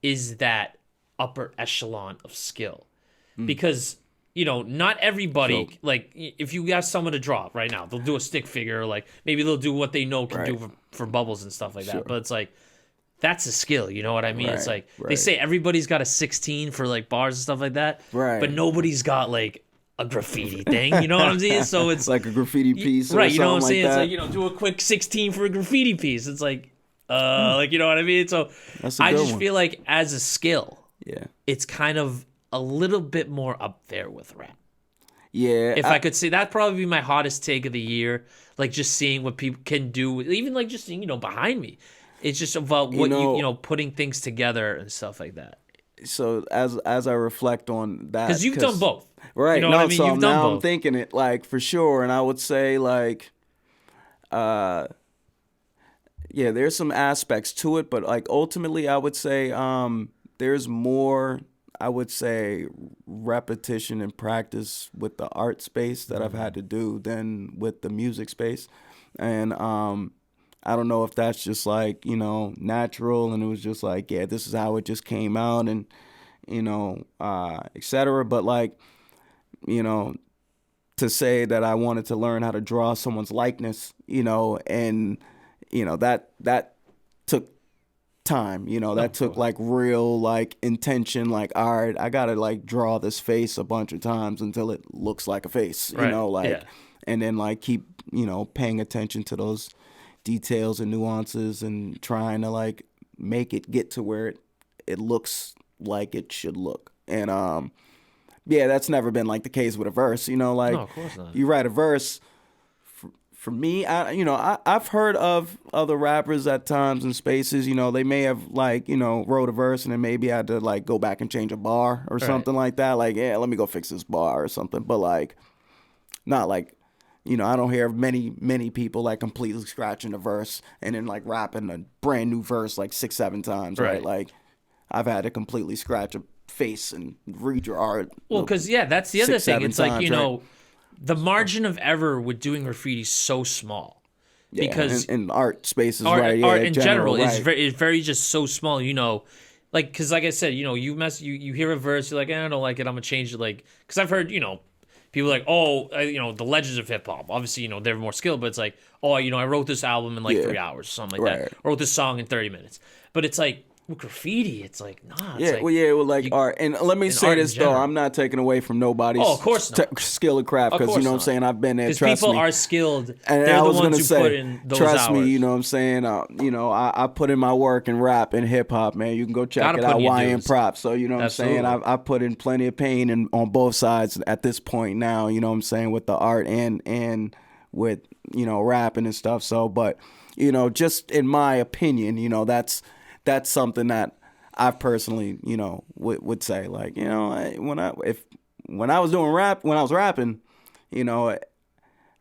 is that upper echelon of skill, because not everybody, like, if you ask someone to draw right now, they'll do a stick figure, or like maybe they'll do what they know can do for bubbles and stuff like that. But it's like, that's a skill, you know what I mean? It's like, they say everybody's got a 16 for like bars and stuff like that, but nobody's got like a graffiti thing, you know what I'm saying? So it's like a graffiti piece, right? You know what I'm like saying? that. It's like, do a quick 16 for a graffiti piece. It's like, like, you know what I mean? So I just feel like as a skill, it's kind of a little bit more up there with rap. Yeah. If I could say, that'd probably be my hottest take of the year. Like, just seeing what people can do, even like just seeing, behind me. It's just about what putting things together and stuff like that. So as I reflect on that, because you've done both, right? You know what I mean? So you've done now both. I'm thinking it like for sure, and I would say like, there's some aspects to it, but like ultimately, I would say there's more. I would say repetition and practice with the art space that I've had to do than with the music space. And I don't know if that's just like, natural, and it was just like, this is how it just came out, and, et cetera. But like, to say that I wanted to learn how to draw someone's likeness, and, that took time, that took like real like intention, like, all right, I gotta like draw this face a bunch of times until it looks like a face, and then like keep paying attention to those details and nuances and trying to like make it get to where it looks like it should look. And that's never been like the case with a verse, like, no, of course not. You write a verse. For me, I've heard of other rappers at times and spaces, they may have like, wrote a verse and then maybe had to like go back and change a bar or something like that. Like, let me go fix this bar or something. But like, not like, I don't hear of many people like completely scratching a verse and then like rapping a brand new verse like 6-7 times, right? Like, I've had to completely scratch a face and redraw it. Well, because that's the other thing. It's like, the margin of error with doing graffiti is so small. Yeah, Because in art spaces, right? Yeah, art in general right. is very just so small, you know. Like, because like I said, you know, you hear a verse, you're like, I don't like it, I'm gonna change it. Like, because I've heard, you know, people like, oh, you know, the legends of hip hop. Obviously, you know, they're more skilled, but it's like, oh, you know, I wrote this album in like 3 hours or something like that. I wrote this song in 30 minutes. But it's like with graffiti, it's like, nah. It's like art. And let me say this though, I'm not taking away from nobody's of course not. skill and craft, because you know what I'm saying, I've been there. Trust me, because people are skilled. And they're I the was ones gonna who say, put in those trust hours. me, you know what I'm saying. You know, I put in my work in rap and hip hop, man. You can go check it out. YN Props. So you know what I'm saying. I put in plenty of pain on both sides at this point now. You know what I'm saying, with the art and with, you know, rapping and stuff. So, but you know, just in my opinion, you know, that's something that I personally, you know, would say, like, you know, when I was doing rap, when I was rapping, you know,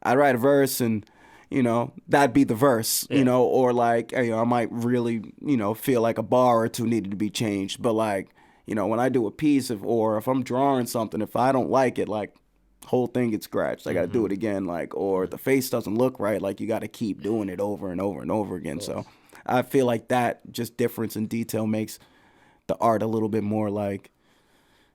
I'd write a verse and, you know, that'd be the verse, you know, or like, you know, I might really, you know, feel like a bar or two needed to be changed. But like, you know, when I do a piece or if I'm drawing something, if I don't like it, like, whole thing gets scratched. I got to do it again, like, or the face doesn't look right, like, you got to keep doing it over and over and over again. So I feel like that just difference in detail makes the art a little bit more, like,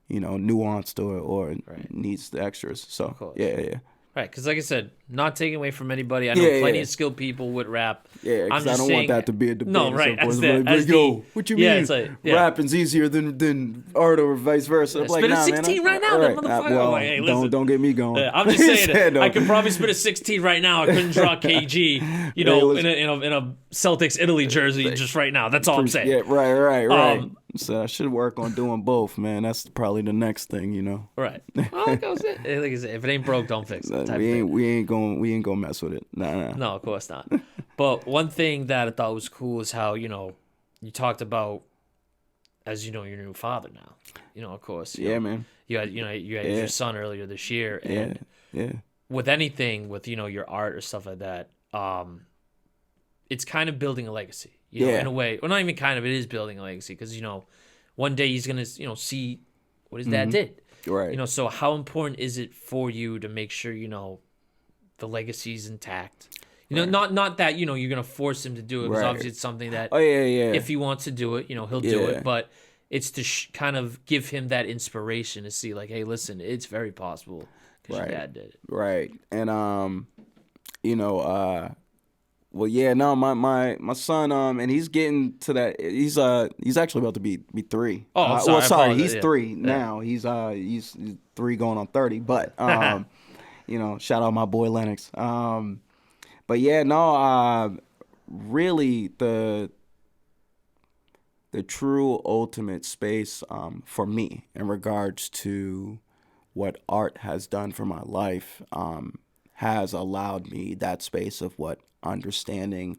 you know, nuanced or needs the extras. So yeah. Right, because like I said, not taking away from anybody. I know plenty of skilled people with rap. Yeah, because I don't want that to be a debate. No, right. What you mean? It's like, rapping's easier than art or vice versa? I'm like, spit a nah, 16 right now, that motherfucker. Well, like, hey, don't get me going. I'm just saying, I could probably spit a 16 right now. I couldn't draw KG, you know, in a Celtics Italy jersey just right now. That's all I'm saying. Yeah, right. So I should work on doing both, man. That's probably the next thing, you know. Right. Well, like I said, if it ain't broke, don't fix it. We ain't gonna mess with it. Nah. No, of course not. But one thing that I thought was cool is how, you know, you talked about, as you know, your new father now. You know, of course. You know, man. You had your son earlier this year, and with anything, with, you know, your art or stuff like that, it's kind of building a legacy. You know, in a way. Well, not even kind of, it is building a legacy, because, you know, one day he's going to, you know, see what his dad did. Right. You know, so how important is it for you to make sure, you know, the legacy's intact? You know, not that, you know, you're going to force him to do it, because obviously it's something that if he wants to do it, you know, he'll do it. But it's to kind of give him that inspiration to see, like, hey, listen, it's very possible because your dad did it. Right. And, you know, well, yeah, no, my son, and he's getting to that. He's actually about to be 3. Oh, sorry, he's 3 now. He's 3 going on 30. But you know, shout out my boy Lennox. But yeah, no, really the true ultimate space for me in regards to what art has done for my life has allowed me that space of what understanding,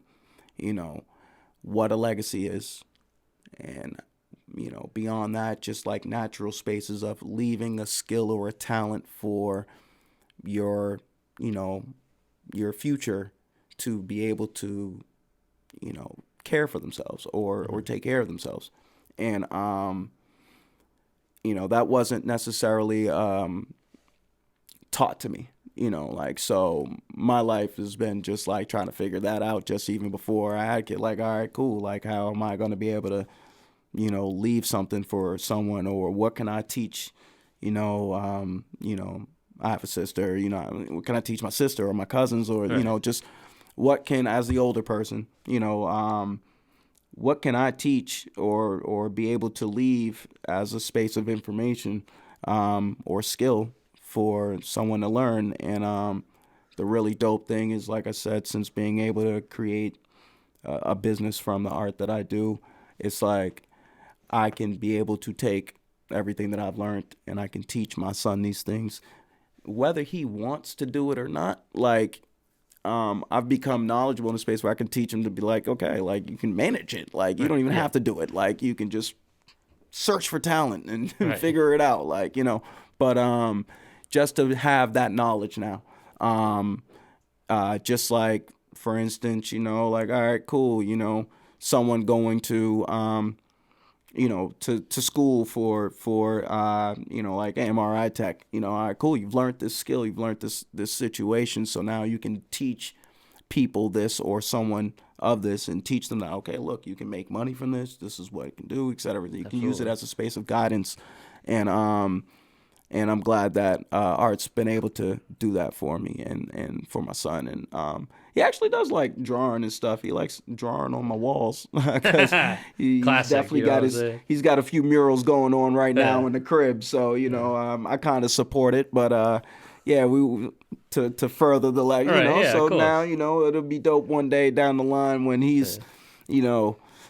you know, what a legacy is, and, you know, beyond that, just like natural spaces of leaving a skill or a talent for your, you know, your future to be able to, you know, care for themselves or take care of themselves. And you know, that wasn't necessarily taught to me. You know, like, so my life has been just like trying to figure that out just even before I had kids. Like, all right, cool. Like, how am I going to be able to, you know, leave something for someone, or what can I teach? You know, I have a sister, you know, what can I teach my sister or my cousins, or, you know, just what can, as the older person, you know, what can I teach or be able to leave as a space of information or skill for someone to learn. And the really dope thing is, like I said, since being able to create a business from the art that I do, it's like I can be able to take everything that I've learned and I can teach my son these things, whether he wants to do it or not. Like, I've become knowledgeable in a space where I can teach him to be like, okay, like, you can manage it. Like, you don't even have to do it. Like, you can just search for talent and figure it out. Like, you know, but just to have that knowledge now, just like, for instance, you know, like, all right, cool, you know, someone going to to school for like MRI tech. All right, cool. You've learned this skill. You've learned this situation. So now you can teach people this or someone of this and teach them that, okay, look, you can make money from this. This is what it can do, et cetera. You can use it as a space of guidance. And I'm glad that art's been able to do that for me and for my son. And he actually does like drawing and stuff. He likes drawing on my walls because he's definitely got he's got a few murals going on right now in the crib. So I kind of support it, but yeah, we to further the so now it'll be dope one day down the line when he's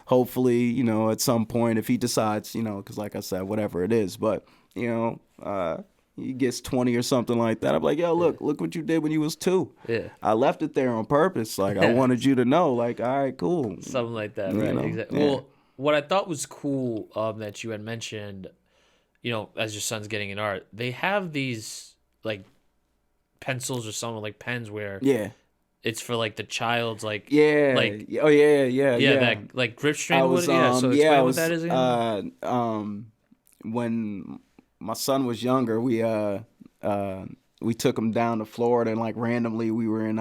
hopefully at some point if he decides because like I said, whatever it is, but he gets 20 or something like that. I'm like, yo, look what you did when you was 2. Yeah. I left it there on purpose. Like, I wanted you to know, like, all right, cool. Something like that, right? Exactly. Yeah. Well, what I thought was cool that you had mentioned, as your son's getting in art, they have these, like, pencils or something, like pens where it's for, like, the child's, like... Yeah. Like, oh, yeah. That, like, grip strength. So explain what that is again. When my son was younger, we took him down to Florida and like randomly we were in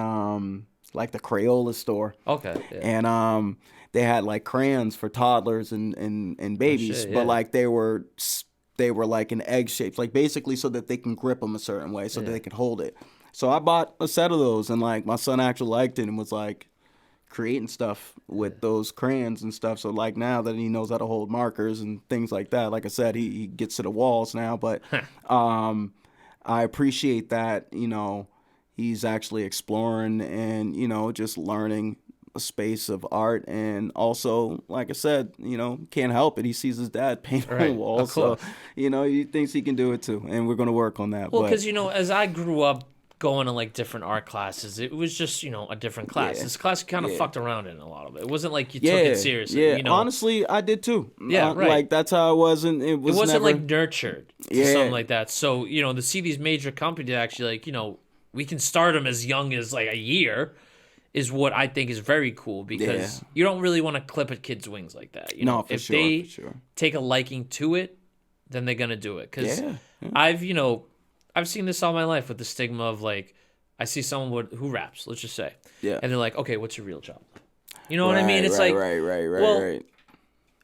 like the Crayola store. Okay. Yeah. And they had like crayons for toddlers and babies, but like they were like in egg shapes, like basically so that they can grip them a certain way so that they could hold it. So I bought a set of those and like my son actually liked it and was like creating stuff with those crayons and stuff. So like now that he knows how to hold markers and things like that, like I said, he gets to the walls now, but I appreciate that, he's actually exploring and, just learning a space of art. And also, like I said, can't help it. He sees his dad paint on the walls. So, he thinks he can do it too. And we're going to work on that. Well, because, as I grew up, going to like different art classes, it was just a different class. This class kind of fucked around in a lot of it. It wasn't like you took it seriously. Honestly, I did too. Right. Like that's how I was, and it wasn't never... like nurtured to something like that. So to see these major companies actually like we can start them as young as like a year is what I think is very cool because you don't really want to clip at kids' wings like that. If they take a liking to it, then they're gonna do it. Because I've seen this all my life with the stigma of like, I see someone who raps, let's just say, and they're like, okay, what's your real job? You know what I mean? It's right.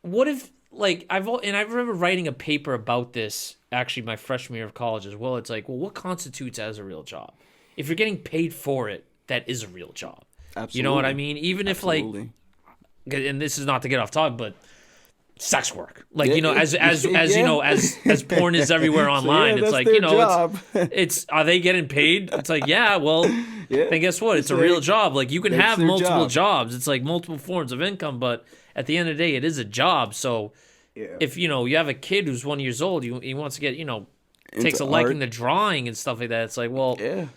What if like I remember writing a paper about this actually my freshman year of college as well. It's like, well, what constitutes as a real job? If you're getting paid for it, that is a real job. Absolutely. You know what I mean? Even if like, and this is not to get off topic, but sex work, like as porn is everywhere online. It's like it's are they getting paid? It's like then guess what? It's a real job. Like you can have multiple jobs. It's like multiple forms of income, but at the end of the day, it is a job. So if you have a kid who's 1 year old, he wants to get takes a liking to drawing and stuff like that. It's like who's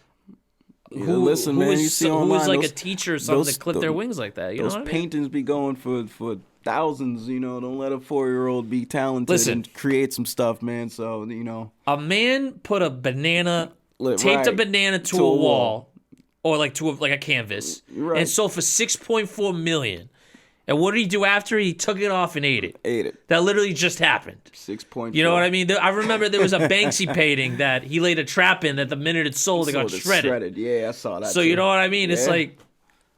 like a teacher or something to clip their wings like that? Those paintings be going for thousands, don't let a 4-year-old be talented and create some stuff, man. So, a man put a banana, taped a banana to a wall or like to a canvas and sold for $6.4 million. And what did he do after? He took it off and ate it. That literally just happened. 6.4. You know what I mean? I remember there was a Banksy painting that he laid a trap in that the minute it sold, it got shredded. Yeah, I saw that. So you know what I mean? It's like,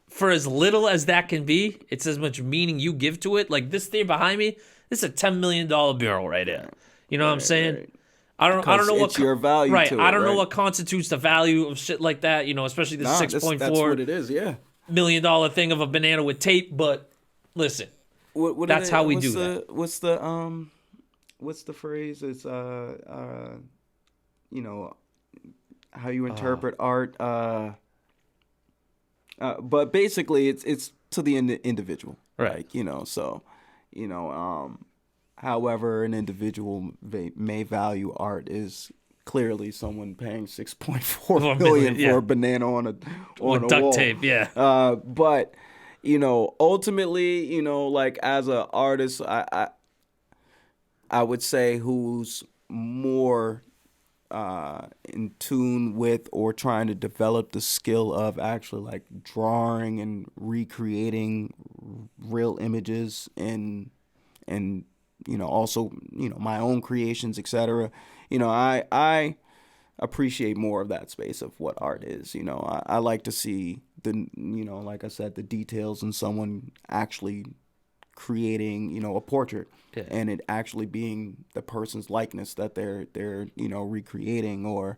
for as little as that can be, it's as much meaning you give to it. Like this thing behind me, this is a $10 million mural right there. You know what I'm saying? Right. I don't know what your value. Right. To I don't it, know what constitutes the value of shit like that. Especially the $6.4 that's what it is. Yeah. $1 million thing of a banana with tape. But listen, that's how we do that. What's the phrase? It's how you interpret art. But basically, it's to the individual, right? However an individual may value art is clearly someone paying $6.4 million for a banana on a duct wall. tape, But ultimately, like as an artist, I would say who's more in tune with or trying to develop the skill of actually like drawing and recreating real images and also, my own creations, etc. I appreciate more of that space of what art is. I like to see like I said, the details in someone actually creating, a portrait, and it actually being the person's likeness that they're recreating, or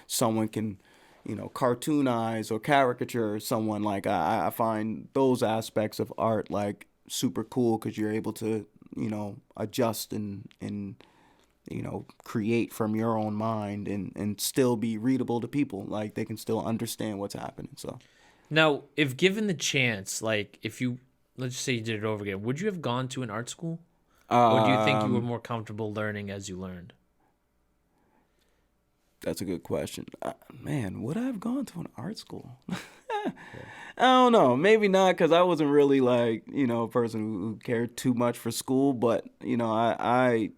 someone can cartoonize or caricature someone. Like I find those aspects of art like super cool, because you're able to adjust and create from your own mind, and still be readable to people. Like they can still understand what's happening. So now, if given the chance, like if you, let's just say you did it over again, would you have gone to an art school? Or do you think you were more comfortable learning as you learned? That's a good question. Man, would I have gone to an art school? I don't know. Maybe not, because I wasn't really like, a person who cared too much for school. But, I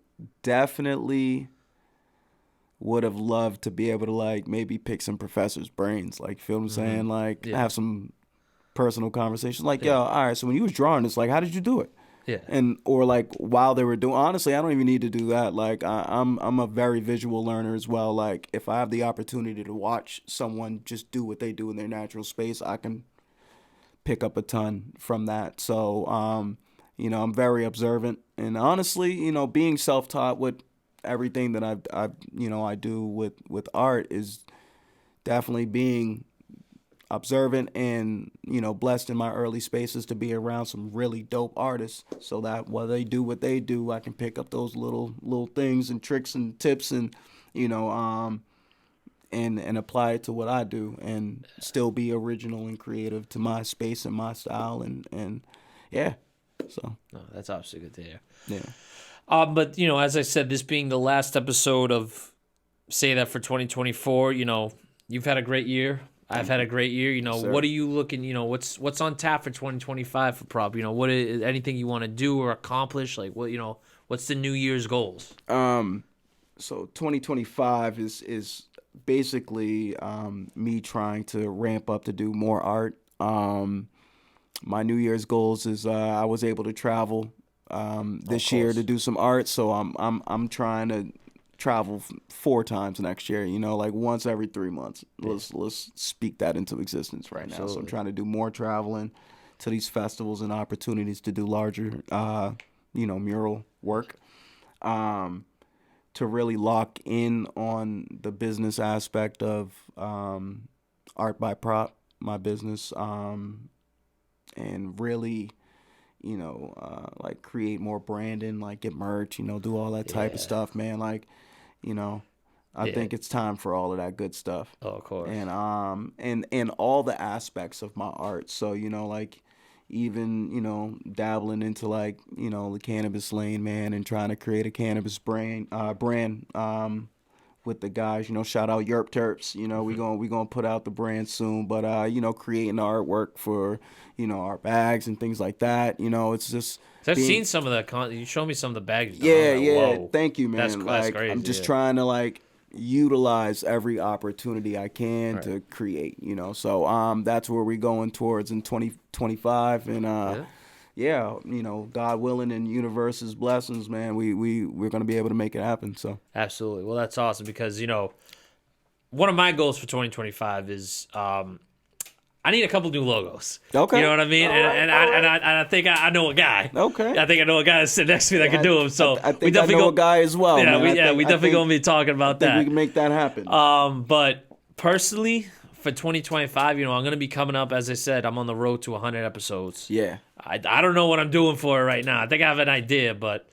definitely would have loved to be able to like maybe pick some professors' brains. Like, feel what I'm saying? Like, have some personal conversations. Like, yo, all right, so when you was drawing this, like, how did you do it? Yeah. And or like while they were doing, honestly, I don't even need to do that. Like I'm a very visual learner as well. Like if I have the opportunity to watch someone just do what they do in their natural space, I can pick up a ton from that. So I'm very observant, and honestly, being self-taught with everything that I do with art is definitely being observant and blessed in my early spaces to be around some really dope artists, so that while they do what they do, I can pick up those little things and tricks and tips, and and apply it to what I do, and still be original and creative to my space and my style, and yeah. So that's obviously good to hear. Yeah. But as I said, this being the last episode of Say That for 2024, you've had a great year. I've had a great year. What are you looking? What's on tap for 2025 for Prop? What is anything you want to do or accomplish? Like what? What's the New Year's goals? So 2025 is basically me trying to ramp up to do more art. My New Year's goals is I was able to travel this year to do some art, so I'm trying to travel 4 times next year, like once every 3 months. Let's speak that into existence right now. Absolutely. So I'm trying to do more traveling to these festivals and opportunities to do larger mural work, to really lock in on the business aspect of Art by Prop, my business, and really like create more branding, like get merch, do all that type of stuff, man. Like I think it's time for all of that good stuff. Oh, of course. And all the aspects of my art. So, like even, dabbling into like, the cannabis lane, man, and trying to create a cannabis brand with the guys, shout out Yerp Terps, we gonna put out the brand soon, but creating the artwork for, our bags and things like that, it's just. I've seen some of the you showed me some of the bags. Yeah, whoa. Thank you, man. That's crazy. I'm just trying to like utilize every opportunity I can to create, so that's where we're going towards in 2025, and God willing and universe's blessings, man, we're gonna be able to make it happen. So absolutely. Well, that's awesome, because one of my goals for 2025 is I need a couple new logos. Okay. You know what I mean? And I think I know a guy. Okay. I think I know a guy that's sitting next to me that can do them. So I think I know a guy as well. Yeah, man. we definitely gonna be talking about that. We can make that happen. But personally, for 2025, I'm gonna be coming up. As I said, I'm on the road to 100 episodes. Yeah. I don't know what I'm doing for it right now. I think I have an idea, but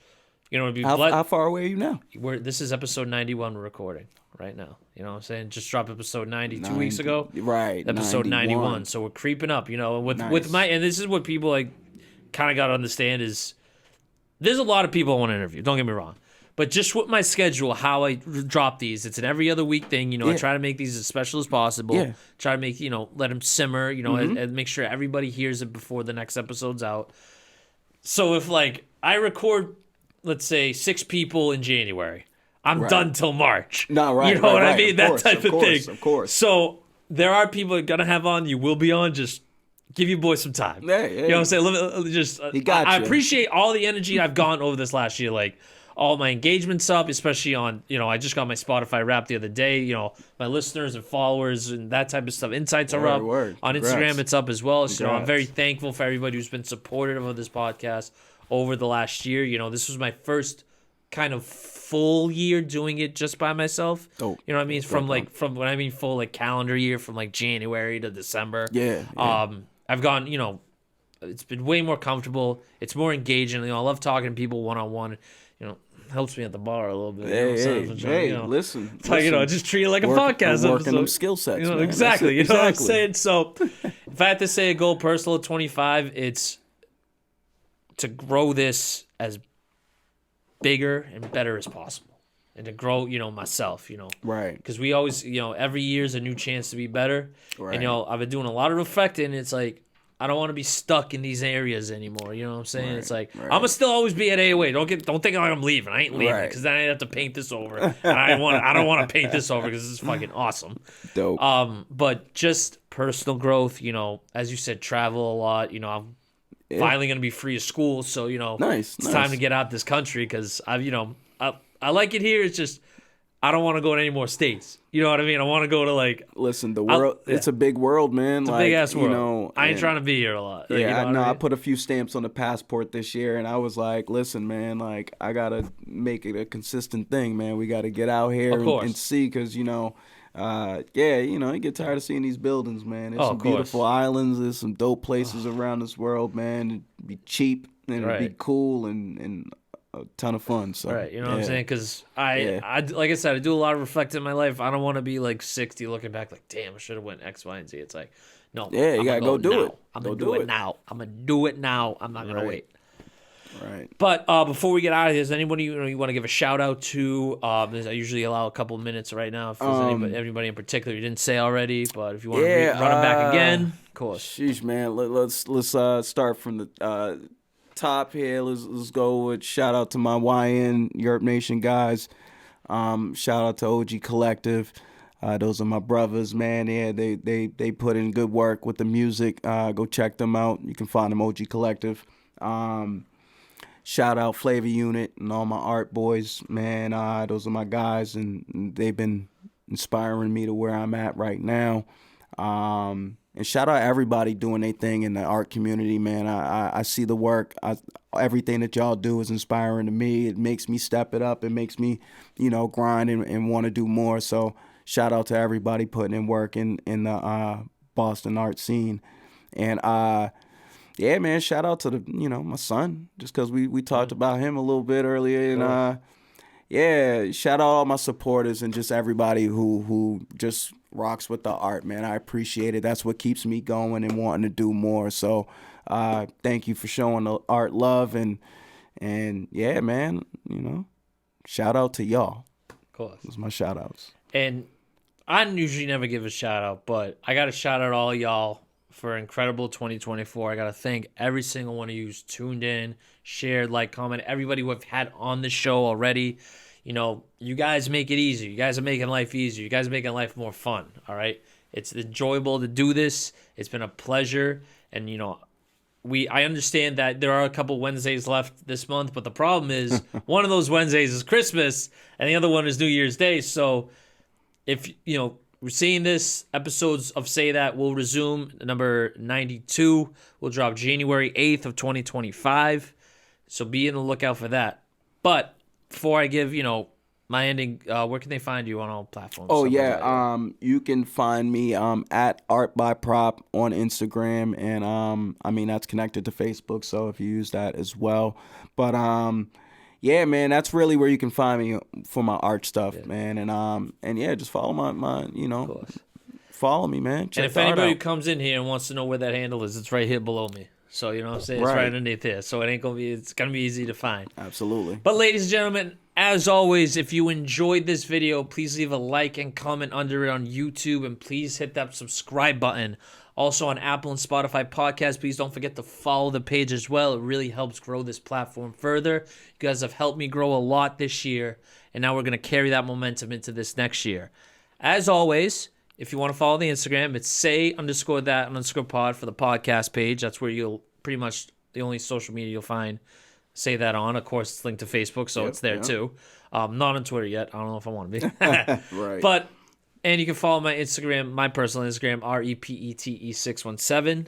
how far away are you now? This is episode 91 we're recording right now. You know what I'm saying? Just dropped episode 90 2 weeks ago. Right. Episode 91. So we're creeping up, with my, and this is what people like kind of got to understand is there's a lot of people I want to interview. Don't get me wrong. But just with my schedule, how I drop these, it's an every other week thing. I try to make these as special as possible. Yeah. Try to make, let them simmer, and make sure everybody hears it before the next episode's out. So if like I record, let's say 6 people in January, I'm done till March. No, right. You know what I mean? That type of thing. Of course. So there are people that are going to have on. You will be on. Just give you boys some time. Yeah. You know what I'm saying? Let me just, He got I you. appreciate all the energy I've gotten over this last year. Like, all my engagements up, especially on, I just got my Spotify Wrap the other day. My listeners and followers and that type of stuff. Insights are up. Word. On Congrats. Instagram, it's up as well. So, I'm Congrats. very thankful for everybody who's been supportive of this podcast over the last year. This was my first kind of full year doing it just by myself. Oh, you know what I mean? From when I mean full, like, calendar year, from like January to December. Yeah. I've gone, it's been way more comfortable. It's more engaging. I love talking to people one-on-one. Helps me at the bar a little bit. Listen. Just treat it like a podcast working episode. them skill sets, man. Exactly. You know what I'm saying? So, if I had to say a goal personal at 25, it's to grow this as bigger and better as possible, and to grow, myself. Right. Because we always, every year is a new chance to be better. Right. And I've been doing a lot of reflecting. It's like, I don't want to be stuck in these areas anymore. You know what I'm saying? Right, It's like, right. I'm gonna still always be at AOA. Don't think like I'm leaving. I ain't leaving because then I have to paint this over. And I don't want to paint this over because this is fucking awesome. Dope. But just personal growth. As you said, travel a lot. I'm finally gonna be free of school, so Nice. it's time to get out this country because I like it here. It's just I don't want to go to any more states. You know what I mean? I want to go to Listen, the world. It's a big world, man. It's a big ass world. I ain't trying to be here a lot. I put a few stamps on the passport this year, and I was like, listen, man, I gotta make it a consistent thing, man. We gotta get out here and see, because you get tired of seeing these buildings, man. There's some beautiful islands. There's some dope places around this world, man. It'd be cheap and it'd be cool and a ton of fun. So right, you know what I'm saying? Because I like I said, I do a lot of reflecting in my life. I don't want to be 60 looking back like, damn, I should have went X, Y, and Z. It's like, no, you gotta go do it. I'm gonna do it now. I'm gonna do it now. I'm not gonna wait. Right. But before we get out of here, is anybody you want to give a shout out to? I usually allow a couple minutes right now. If there's anybody in particular you didn't say already, but if you want to run them back again, of course. Sheesh, man. Let's start from the top here. Let's go with shout out to my YN Europe Nation guys. Shout out to OG Collective. Those are my brothers, man. Yeah, they put in good work with the music. Go check them out. You can find them OG Collective. Shout out Flavor Unit and all my art boys, man. Those are my guys, and they've been inspiring me to where I'm at right now. And shout out everybody doing their thing in the art community, man. I see the work. Everything that y'all do is inspiring to me. It makes me step it up. It makes me, grind and want to do more. So shout out to everybody putting in work in the Boston art scene. And yeah, man, shout out to my son, just because we talked about him a little bit earlier. And shout out all my supporters and just everybody who just rocks with the art, man. I appreciate it. That's what keeps me going and wanting to do more. So thank you for showing the art love, and yeah, man, shout out to y'all. Of course. Those are my shout outs. And I usually never give a shout out, but I got to shout out all y'all for incredible 2024. I got to thank every single one of you who's tuned in, shared, comment, everybody who I've had on the show already. You guys make it easy. You guys are making life easier. You guys are making life more fun, all right? It's enjoyable to do this. It's been a pleasure. And, I understand that there are a couple Wednesdays left this month, but the problem is one of those Wednesdays is Christmas and the other one is New Year's Day. So if, we're seeing this, episodes of Say That will resume. Number 92 will drop January 8th of 2025. So be in the lookout for that. But before I give, my ending, where can they find you on all platforms? Oh, yeah. You can find me at Art by Prop on Instagram. And, that's connected to Facebook. So if you use that as well. But, yeah, man, that's really where you can find me for my art stuff, man. And yeah, just follow my follow me, man. Check and if anybody comes in here and wants to know where that handle is, it's right here below me. So, you know what I'm saying? It's right underneath here. So it's going to be easy to find. Absolutely. But ladies and gentlemen, as always, if you enjoyed this video, please leave a like and comment under it on YouTube, and please hit that subscribe button. Also on Apple and Spotify podcasts, please don't forget to follow the page as well. It really helps grow this platform further. You guys have helped me grow a lot this year, and now we're going to carry that momentum into this next year. As always, If you want to follow the Instagram, it's say_that_pod for the podcast page. That's where you'll pretty much the only social media you'll find Say That on. Of course, it's linked to Facebook, so it's there too. Not on Twitter yet. I don't know if I want to be. Right. But, and you can follow my Instagram, my personal Instagram, REPETE617.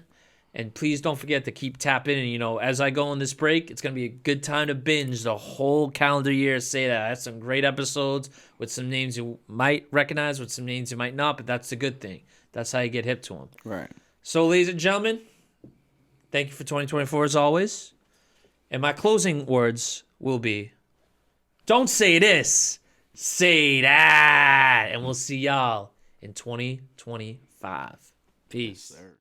And please don't forget to keep tapping. And, you know, as I go on this break, it's going to be a good time to binge the whole calendar year. Say That. I had some great episodes with some names you might recognize, with some names you might not, but that's the good thing. That's how you get hip to them. Right. So, ladies and gentlemen, thank you for 2024 as always. And my closing words will be, don't say this, say that. And we'll see y'all in 2025. Peace. Yes, sir.